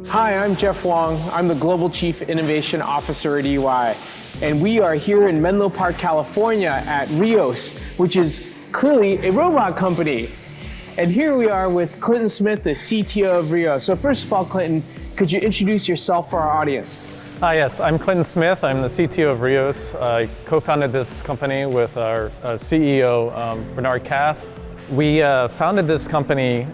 Hi, I'm Jeff Wong. I'm the Global Chief Innovation Officer at EY. And we are here in Menlo Park, California at RIOS, which is clearly a robot company. And here we are with Clinton Smith, the CTO of RIOS. So first of all, Clinton, could you introduce yourself for our audience? Yes, I'm Clinton Smith. I'm the CTO of RIOS. I co-founded this company with our CEO, Bernard Cass. We founded this company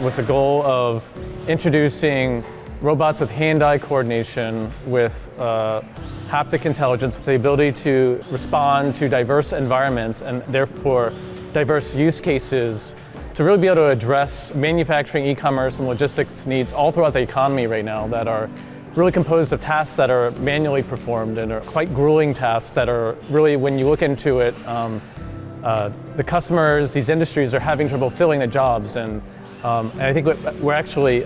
with the goal of introducing robots with hand-eye coordination, with haptic intelligence, with the ability to respond to diverse environments and therefore diverse use cases to really be able to address manufacturing, e-commerce, and logistics needs all throughout the economy right now that are really composed of tasks that are manually performed and are quite grueling tasks that are really, when you look into it, the customers, these industries are having trouble filling the jobs. And I think we're actually,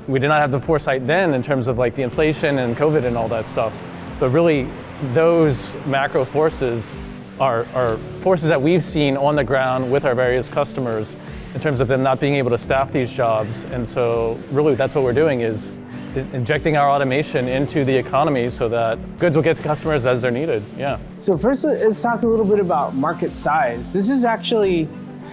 we did not have the foresight then in terms of like the inflation and COVID and all that stuff. But really, those macro forces are forces that we've seen on the ground with our various customers in terms of them not being able to staff these jobs. And so really that's what we're doing, is injecting our automation into the economy so that goods will get to customers as they're needed. Yeah. So first, let's talk a little bit about market size. This is actually,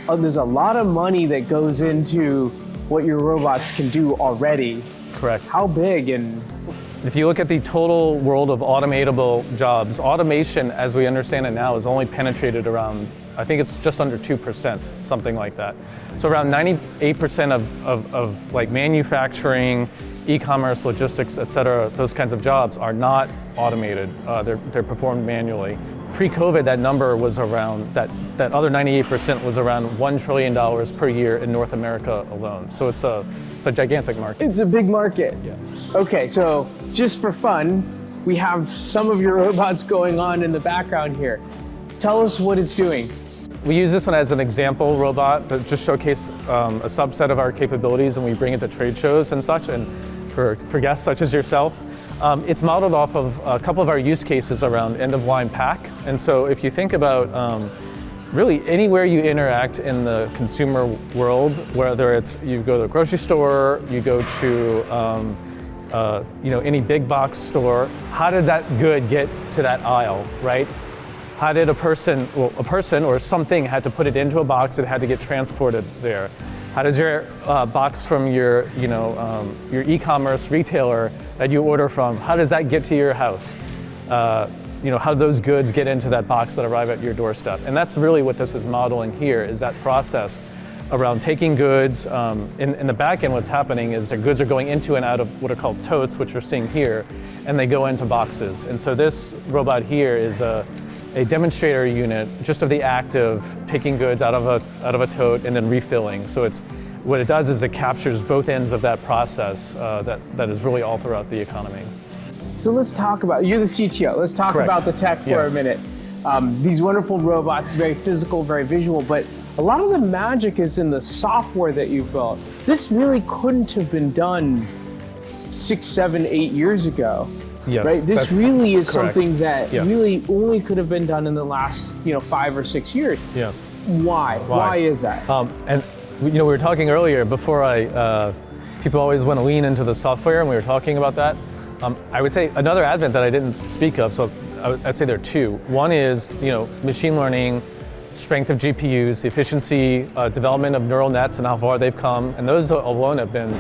there's a lot of money that goes into what your robots can do already. Correct. How big? And if you look at the total world of automatable jobs, automation as we understand it now is only penetrated around, I think it's just under 2%, something like that. So around 98% of like manufacturing, e-commerce, logistics, et cetera, those kinds of jobs are not automated. They're performed manually. Pre-COVID, that number was around, that other 98% was around $1 trillion per year in North America alone. So it's a gigantic market. it's a big market. Yes. Okay, so just for fun, we have some of your robots going on in the background here. Tell us what it's doing. We use this one as an example robot that just showcase a subset of our capabilities, and we bring it to trade shows and such, and for guests such as yourself. It's modeled off of a couple of our use cases around end-of-line pack. And so if you think about really anywhere you interact in the consumer world, whether it's you go to the grocery store, you go to any big box store, how did that good get to that aisle, right? How did a person or something had to put it into a box, it had to get transported there? How does your box from your e-commerce retailer that you order from, how does that get to your house? How do those goods get into that box that arrive at your doorstep? And that's really what this is modeling here, is that process around taking goods. In the back end, what's happening is the goods are going into and out of what are called totes, which you're seeing here, and they go into boxes. And so this robot here is a demonstrator unit just of the act of taking goods out of a tote and then refilling. So what it does is it captures both ends of that process that is really all throughout the economy. So let's talk about, you're the CTO, let's talk Correct. about the tech for a minute. These wonderful robots, very physical, very visual, but a lot of the magic is in the software that you've built. This really couldn't have been done 6, 7, 8 years ago. Yes, right? This really is correct. something that Yes. really only could have been done in the last 5 or 6 years. Yes. Why? Why is that? And we were talking earlier before people always want to lean into the software, and we were talking about that. I would say another advent that I didn't speak of, so I'd say there are two. One is machine learning, strength of GPUs, the efficiency, development of neural nets and how far they've come, and those alone have been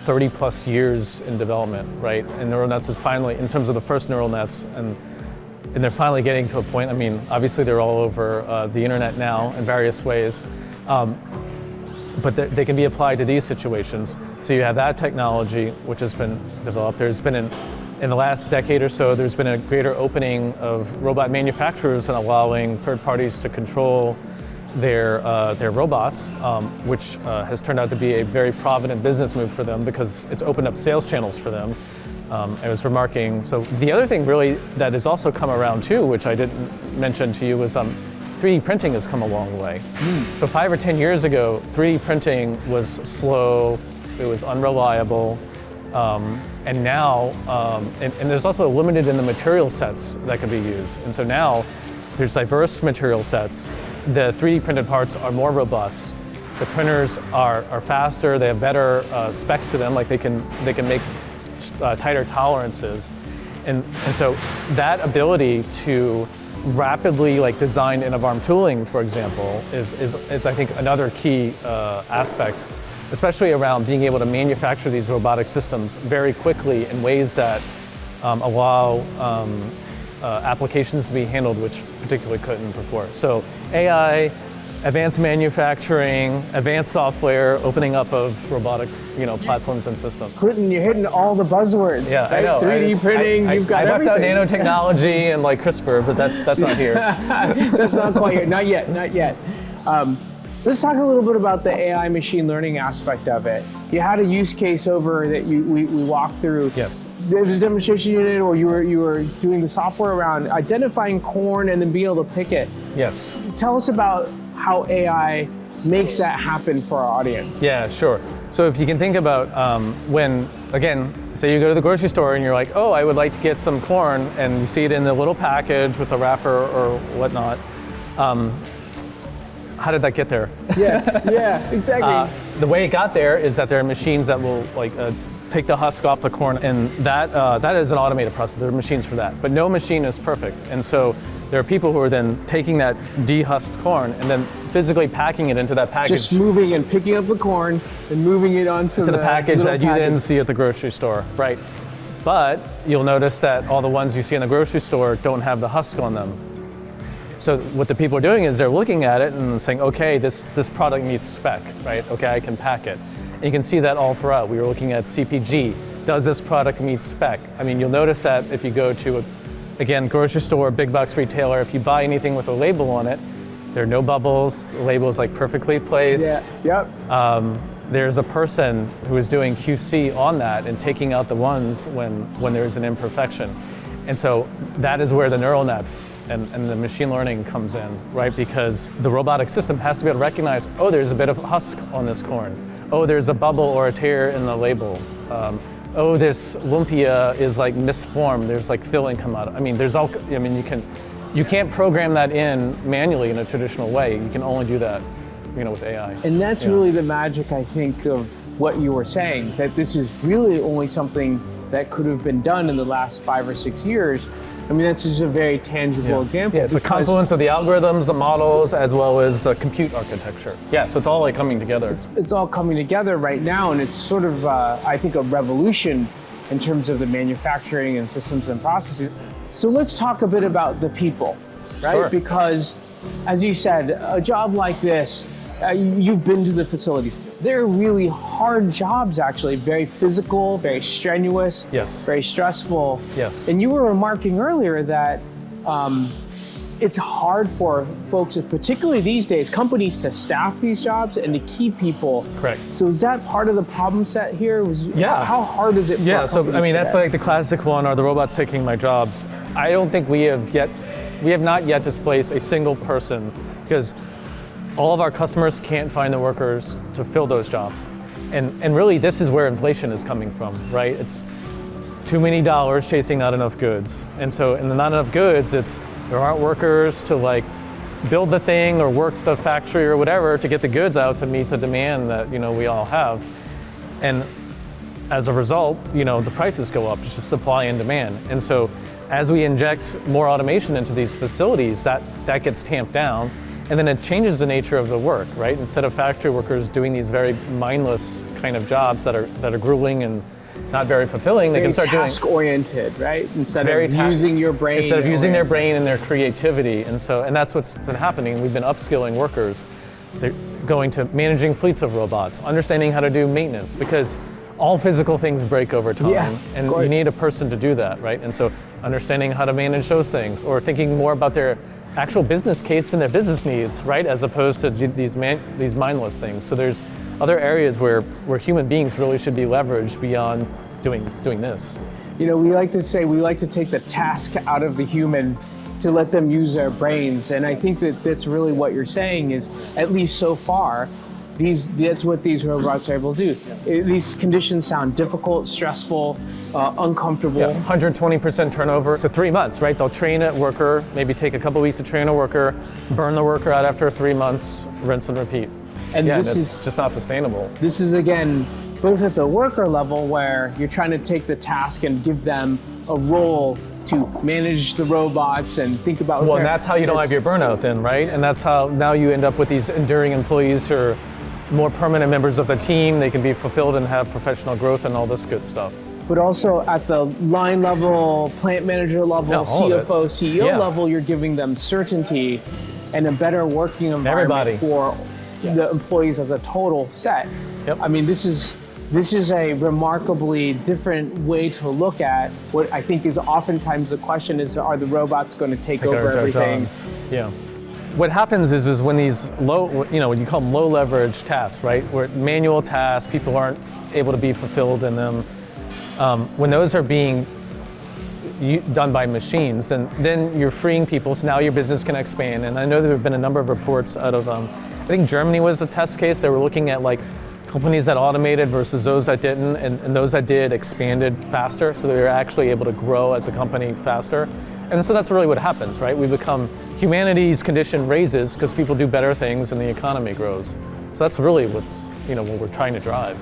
30 plus years in development, right? And neural nets is finally, in terms of the first neural nets, and they're finally getting to a point. I mean, obviously they're all over the internet now in various ways, but they can be applied to these situations. So you have that technology which has been developed. There's been in the last decade or so, there's been a greater opening of robot manufacturers and allowing third parties to control their robots, which has turned out to be a very provident business move for them because it's opened up sales channels for them. I was remarking, so the other thing really that has also come around too, which I didn't mention to you, was 3D printing has come a long way. So 5 or 10 years ago, 3D printing was slow, it was unreliable, and now, and there's also limited in the material sets that can be used. And so now there's diverse material sets. The 3D printed parts are more robust. The printers are faster, they have better specs to them, like they can make tighter tolerances. And so that ability to rapidly like design end-of-arm tooling, for example, is I think another key aspect, especially around being able to manufacture these robotic systems very quickly in ways that allow applications to be handled which particularly couldn't before. So AI, advanced manufacturing, advanced software, opening up of robotic, platforms and systems. Clinton, you're hitting all the buzzwords. Yeah, right? I know. 3D printing, you've got I left out everything. nanotechnology and like CRISPR, but that's not here. That's not quite yet. Not yet. Let's talk a little bit about the AI machine learning aspect of it. You had a use case over that we walked through. Yes. There was a demonstration you did, or you were doing the software around identifying corn and then being able to pick it. Yes. Tell us about how AI makes that happen for our audience. Yeah, sure. So if you can think about when, again, say you go to the grocery store and you're like, oh, I would like to get some corn, and you see it in the little package with the wrapper or whatnot. How did that get there? Yeah, exactly. The way it got there is that there are machines that will take the husk off the corn, and that is an automated process. There are machines for that, but no machine is perfect. And so there are people who are then taking that dehusked corn and then physically packing it into that package. Just moving and picking up the corn and moving it onto the package that you then see at the grocery store, right? But you'll notice that all the ones you see in the grocery store don't have the husk on them. So what the people are doing is they're looking at it and saying, okay, this product meets spec, right? Okay, I can pack it. And you can see that all throughout. We were looking at CPG. Does this product meet spec? I mean, you'll notice that if you go to again, grocery store, big box retailer, if you buy anything with a label on it, there are no bubbles, the label is like perfectly placed. Yeah, yep. There's a person who is doing QC on that and taking out the ones when there's an imperfection. And so that is where the neural nets and the machine learning comes in, right? Because the robotic system has to be able to recognize, oh, there's a bit of husk on this corn. Oh, there's a bubble or a tear in the label. Oh, this lumpia is like misformed. There's like filling come out. I mean, you can't program that in manually in a traditional way. You can only do that, with AI. And that's really the magic, I think, of what you were saying, that this is really only something that could have been done in the last 5 or 6 years. I mean, that's just a very tangible example. Yeah, it's a confluence of the algorithms, the models, as well as the compute architecture. Yeah, so it's all like coming together. It's all coming together right now, and it's sort of, I think, a revolution in terms of the manufacturing and systems and processes. So let's talk a bit about the people, right? Sure. Because, as you said, a job like this, you've been to the facilities. They're really hard jobs, actually. Very physical, very strenuous, yes, very stressful. Yes. And you were remarking earlier that it's hard for folks, particularly these days, companies to staff these jobs and to keep people. Correct. So is that part of the problem set here? Yeah. How hard is it for Yeah, so I mean, that's today? like the classic one, are the robots taking my jobs? I don't think we have not yet displaced a single person, because all of our customers can't find the workers to fill those jobs. And really, this is where inflation is coming from, right? It's too many dollars chasing not enough goods. And so in the not enough goods, there aren't workers to like build the thing or work the factory or whatever to get the goods out to meet the demand that we all have. And as a result, the prices go up. It's just supply and demand. And so as we inject more automation into these facilities, that gets tamped down. And then it changes the nature of the work, right? Instead of factory workers doing these very mindless kind of jobs that are grueling and not very fulfilling, they can start doing task-oriented, right? Instead of using your brain. Instead of using their brain and their creativity. And that's what's been happening. We've been upskilling workers. They're going to managing fleets of robots, understanding how to do maintenance, because all physical things break over time, and you need a person to do that, right? And so understanding how to manage those things, or thinking more about their actual business case and their business needs, right? As opposed to these mindless things. So there's other areas where human beings really should be leveraged beyond doing this. We like to say we like to take the task out of the human to let them use their brains. And I think that's really what you're saying is, at least so far, that's what these robots are able to do. These conditions sound difficult, stressful, uncomfortable. Yeah, 120% turnover. So 3 months, right? They'll train a worker, maybe take a couple weeks to train a worker, burn the worker out after 3 months, rinse and repeat. And it's just not sustainable. This is, again, both at the worker level where you're trying to take the task and give them a role to manage the robots and think about. Well, and that's how you don't have your burnout then, right? And that's how now you end up with these enduring employees who are more permanent members of the team. They can be fulfilled and have professional growth and all this good stuff. But also at the line level, plant manager level, CFO, CEO level, you're giving them certainty and a better working environment for the employees as a total set. Yep. I mean, this is a remarkably different way to look at what I think is oftentimes the question is, are the robots going to take over everything? Yeah. What happens is when these low, what you call them low leverage tasks, right? Where manual tasks, people aren't able to be fulfilled in them. When those are being done by machines, and then you're freeing people, so now your business can expand. And I know there have been a number of reports out of, I think Germany was a test case. They were looking at like companies that automated versus those that didn't, and those that did expanded faster, so they were actually able to grow as a company faster. And so that's really what happens, right? We become, humanity's condition raises because people do better things and the economy grows. So that's really what we're trying to drive.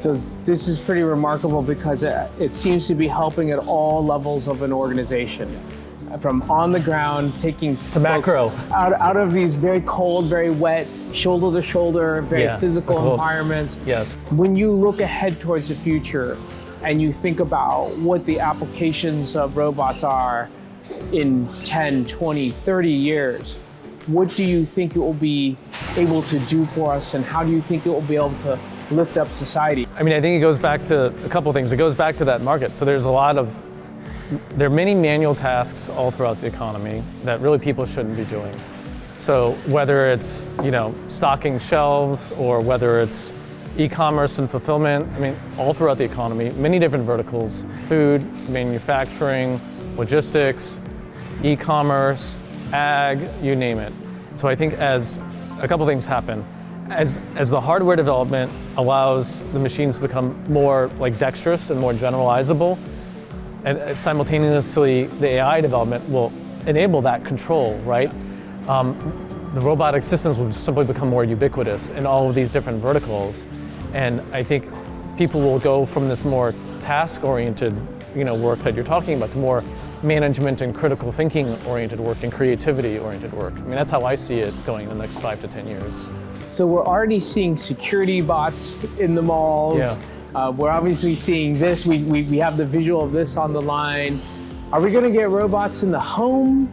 So this is pretty remarkable because it seems to be helping at all levels of an organization. From on the ground, taking to macro out of these very cold, very wet, shoulder to shoulder, very physical environments. Yes. When you look ahead towards the future and you think about what the applications of robots are in 10, 20, 30 years, what do you think it will be able to do for us, and how do you think it will be able to lift up society? I mean, I think it goes back to a couple of things. It goes back to that market. So there are many manual tasks all throughout the economy that really people shouldn't be doing. So whether it's, stocking shelves or whether it's e-commerce and fulfillment, I mean, all throughout the economy, many different verticals, food, manufacturing, logistics, e-commerce, ag, you name it. So I think as a couple things happen, as the hardware development allows the machines to become more like dexterous and more generalizable, and simultaneously the AI development will enable that control, right? The robotic systems will just simply become more ubiquitous in all of these different verticals. And I think people will go from this more task-oriented work that you're talking about to more management and critical thinking-oriented work and creativity-oriented work. I mean, that's how I see it going in the next 5 to 10 years. So we're already seeing security bots in the malls. Yeah. We're obviously seeing this. We have the visual of this on the line. Are we going to get robots in the home?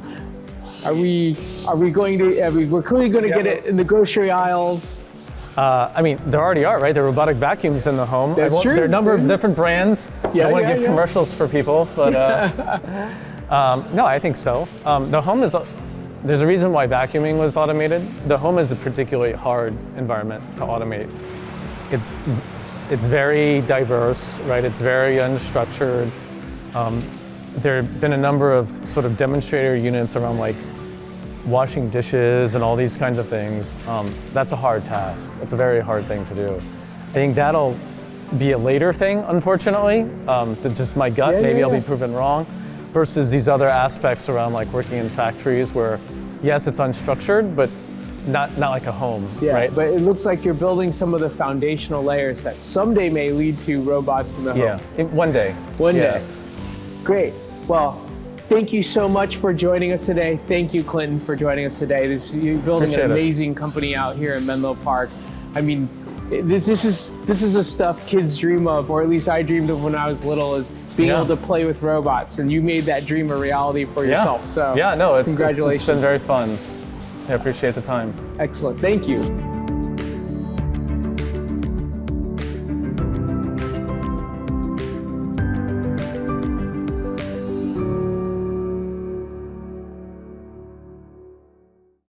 We're clearly going to get it in the grocery aisles. I mean, there already are, right? There are robotic vacuums in the home. That's true. There are a number of different brands. I don't want to give commercials for people, but no, I think so. The home there's a reason why vacuuming was automated. The home is a particularly hard environment to automate. It's very diverse, right? It's very unstructured. There have been a number of sort of demonstrator units around like washing dishes and all these kinds of things. That's a hard task. It's a very hard thing to do. I think that'll be a later thing, unfortunately. That's just my gut. Maybe I'll be proven wrong. Versus these other aspects around like working in factories where, yes, it's unstructured, but not like a home, right? But it looks like you're building some of the foundational layers that someday may lead to robots in the home. Yeah, one day. One day. Great. Well, thank you so much for joining us today. Thank you, Clinton, for joining us today. You're building an amazing company out here in Menlo Park. I mean, this is the stuff kids dream of, or at least I dreamed of when I was little, is being able to play with robots, and you made that dream a reality for yourself. So no, congratulations. It's been very fun. I appreciate the time. Excellent. Thank you.